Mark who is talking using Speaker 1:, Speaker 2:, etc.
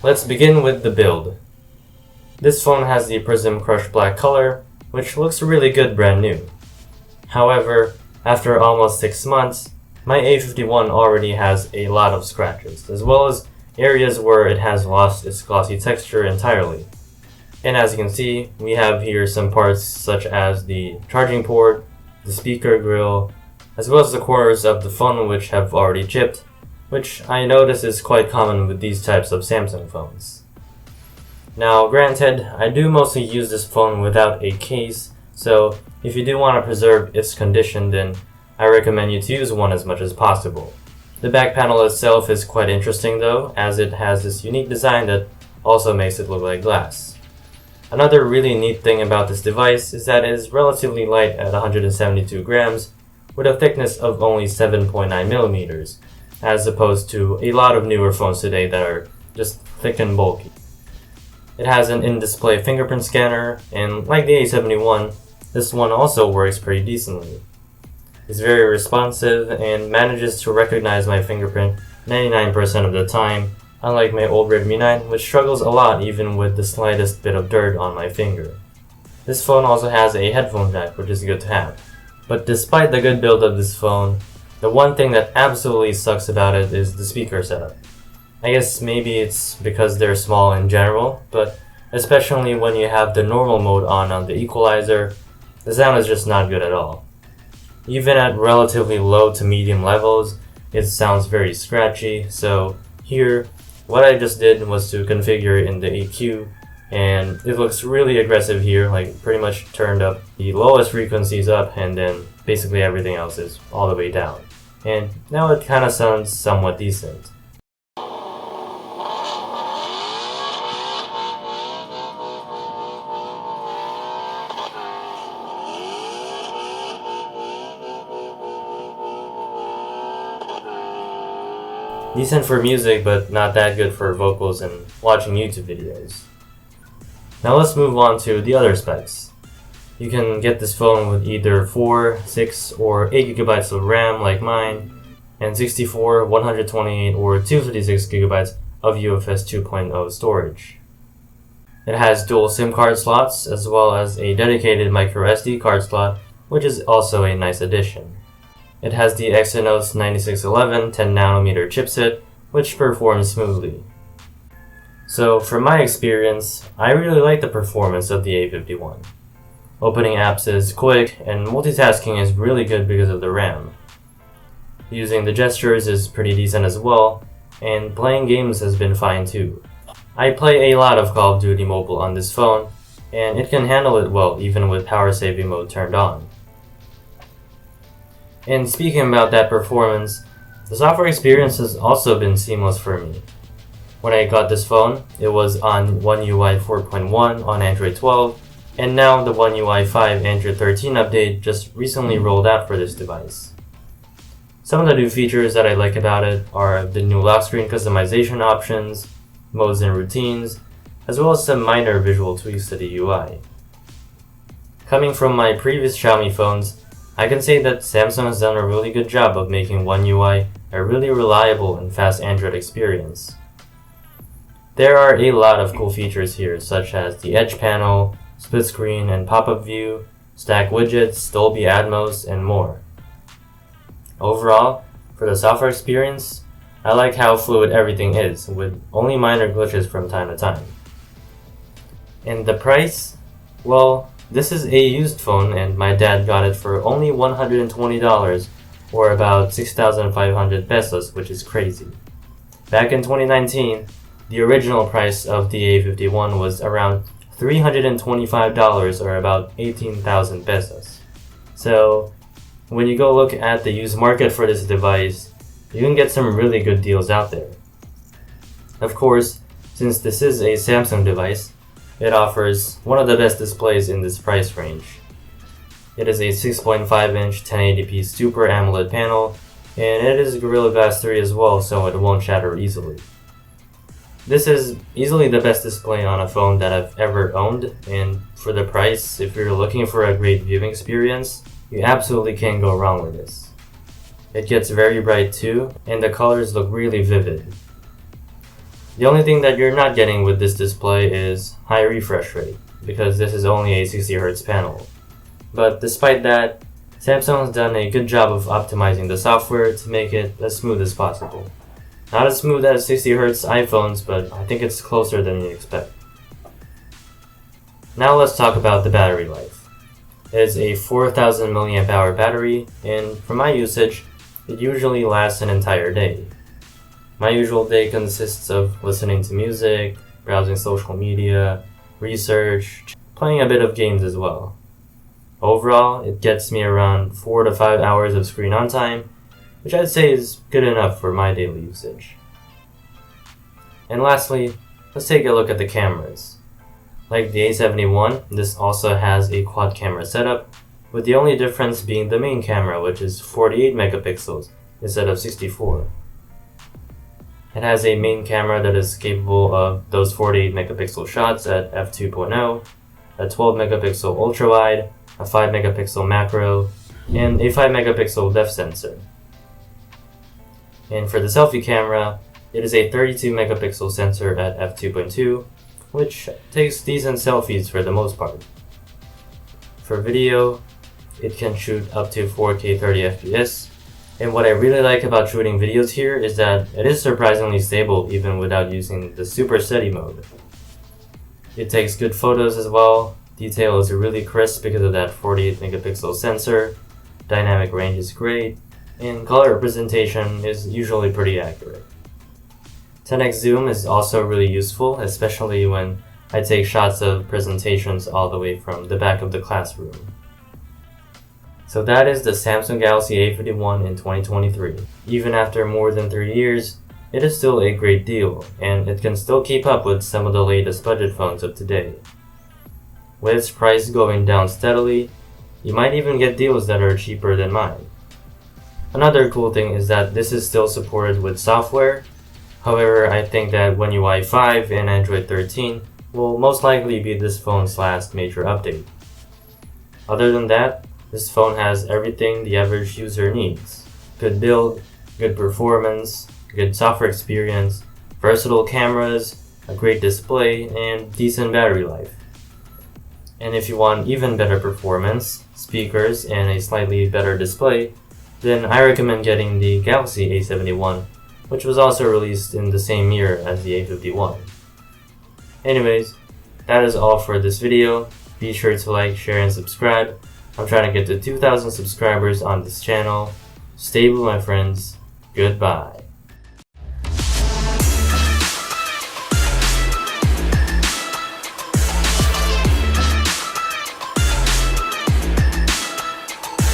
Speaker 1: Let's begin with the build. This phone has the Prism Crush Black color, which looks really good brand new. However, after almost 6 months, my A51 already has a lot of scratches, as well as areas where it has lost its glossy texture entirely. And as you can see, we have here some parts such as the charging port, the speaker grill, as well as the corners of the phone which have already chipped, which I notice is quite common with these types of Samsung phones. Now granted, I do mostly use this phone without a case, so if you do want to preserve its condition, then I recommend you to use one as much as possible. The back panel itself is quite interesting though, as it has this unique design that also makes it look like glass. Another really neat thing about this device is that it is relatively light at 172 grams, with a thickness of only 7.9 millimeters, as opposed to a lot of newer phones today that are just thick and bulky. It has an in-display fingerprint scanner, and like the A71, this one also works pretty decently. It's very responsive and manages to recognize my fingerprint 99% of the time, unlike my old Redmi 9, which struggles a lot even with the slightest bit of dirt on my finger. This phone also has a headphone jack, which is good to have. But despite the good build of this phone, the one thing that absolutely sucks about it is the speaker setup. I guess maybe it's because they're small in general, but especially when you have the normal mode on the equalizer, the sound is just not good at all. Even at relatively low to medium levels, it sounds very scratchy, so here, what I just did was to configure it in the EQ, and it looks really aggressive here, like pretty much turned up the lowest frequencies up, and then basically everything else is all the way down. And now it kinda sounds somewhat decent. Decent for music, but not that good for vocals and watching YouTube videos. Now let's move on to the other specs. You can get this phone with either 4, 6, or 8GB of RAM like mine, and 64, 128, or 256GB of UFS 2.0 storage. It has dual SIM card slots, as well as a dedicated microSD card slot, which is also a nice addition. It has the Exynos 9611 10nm chipset, which performs smoothly. So from my experience, I really like the performance of the A51. Opening apps is quick, and multitasking is really good because of the RAM. Using the gestures is pretty decent as well, and playing games has been fine too. I play a lot of Call of Duty Mobile on this phone, and it can handle it well even with power saving mode turned on. And speaking about that performance, the software experience has also been seamless for me. When I got this phone, it was on One UI 4.1 on Android 12, and now the One UI 5 Android 13 update just recently rolled out for this device. Some of the new features that I like about it are the new lock screen customization options, modes and routines, as well as some minor visual tweaks to the UI. Coming from my previous Xiaomi phones, I can say that Samsung has done a really good job of making One UI a really reliable and fast Android experience. There are a lot of cool features here, such as the Edge panel, split screen and pop-up view, stack widgets, Dolby Atmos, and more. Overall, for the software experience, I like how fluid everything is, with only minor glitches from time to time. And the price? Well, this is a used phone, and my dad got it for only $120, or about 6,500 pesos, which is crazy. Back in 2019, the original price of the A51 was around $325, or about 18,000 pesos. So, when you go look at the used market for this device, you can get some really good deals out there. Of course, since this is a Samsung device, it offers one of the best displays in this price range. It is a 6.5-inch 1080p Super AMOLED panel, and it is Gorilla Glass 3 as well, so it won't shatter easily. This is easily the best display on a phone that I've ever owned, and for the price, if you're looking for a great viewing experience, you absolutely can't go wrong with this. It gets very bright too, and the colors look really vivid. The only thing that you're not getting with this display is high refresh rate, because this is only a 60Hz panel. But despite that, Samsung has done a good job of optimizing the software to make it as smooth as possible. Not as smooth as 60Hz iPhones, but I think it's closer than you expect. Now let's talk about the battery life. It is a 4000 mAh battery, and for my usage, it usually lasts an entire day. My usual day consists of listening to music, browsing social media, research, playing a bit of games as well. Overall, it gets me around 4 to 5 hours of screen on time, which I'd say is good enough for my daily usage. And lastly, let's take a look at the cameras. Like the A71, this also has a quad camera setup, with the only difference being the main camera, which is 48 megapixels instead of 64. It has a main camera that is capable of those 48 megapixel shots at f2.0, a 12 megapixel ultra wide, a 5 megapixel macro, and a 5 megapixel depth sensor. And for the selfie camera, it is a 32 megapixel sensor at f2.2, which takes decent selfies for the most part. For video, it can shoot up to 4K 30fps, and what I really like about shooting videos here is that it is surprisingly stable even without using the super steady mode. It takes good photos as well. Detail is really crisp because of that 48 megapixel sensor, dynamic range is great, and color representation is usually pretty accurate. 10x zoom is also really useful, especially when I take shots of presentations all the way from the back of the classroom. So that is the Samsung Galaxy A51 in 2023. Even after more than 3 years, it is still a great deal, and it can still keep up with some of the latest budget phones of today. With its price going down steadily, you might even get deals that are cheaper than mine. Another cool thing is that this is still supported with software. However, I think that One UI 5 and Android 13 will most likely be this phone's last major update. Other than that, this phone has everything the average user needs. Good build, good performance, good software experience, versatile cameras, a great display, and decent battery life. And if you want even better performance, speakers, and a slightly better display, then I recommend getting the Galaxy A71, which was also released in the same year as the A51. Anyways, that is all for this video. Be sure to like, share, and subscribe. I'm trying to get to 2,000 subscribers on this channel. Stay blue, my friends. Goodbye.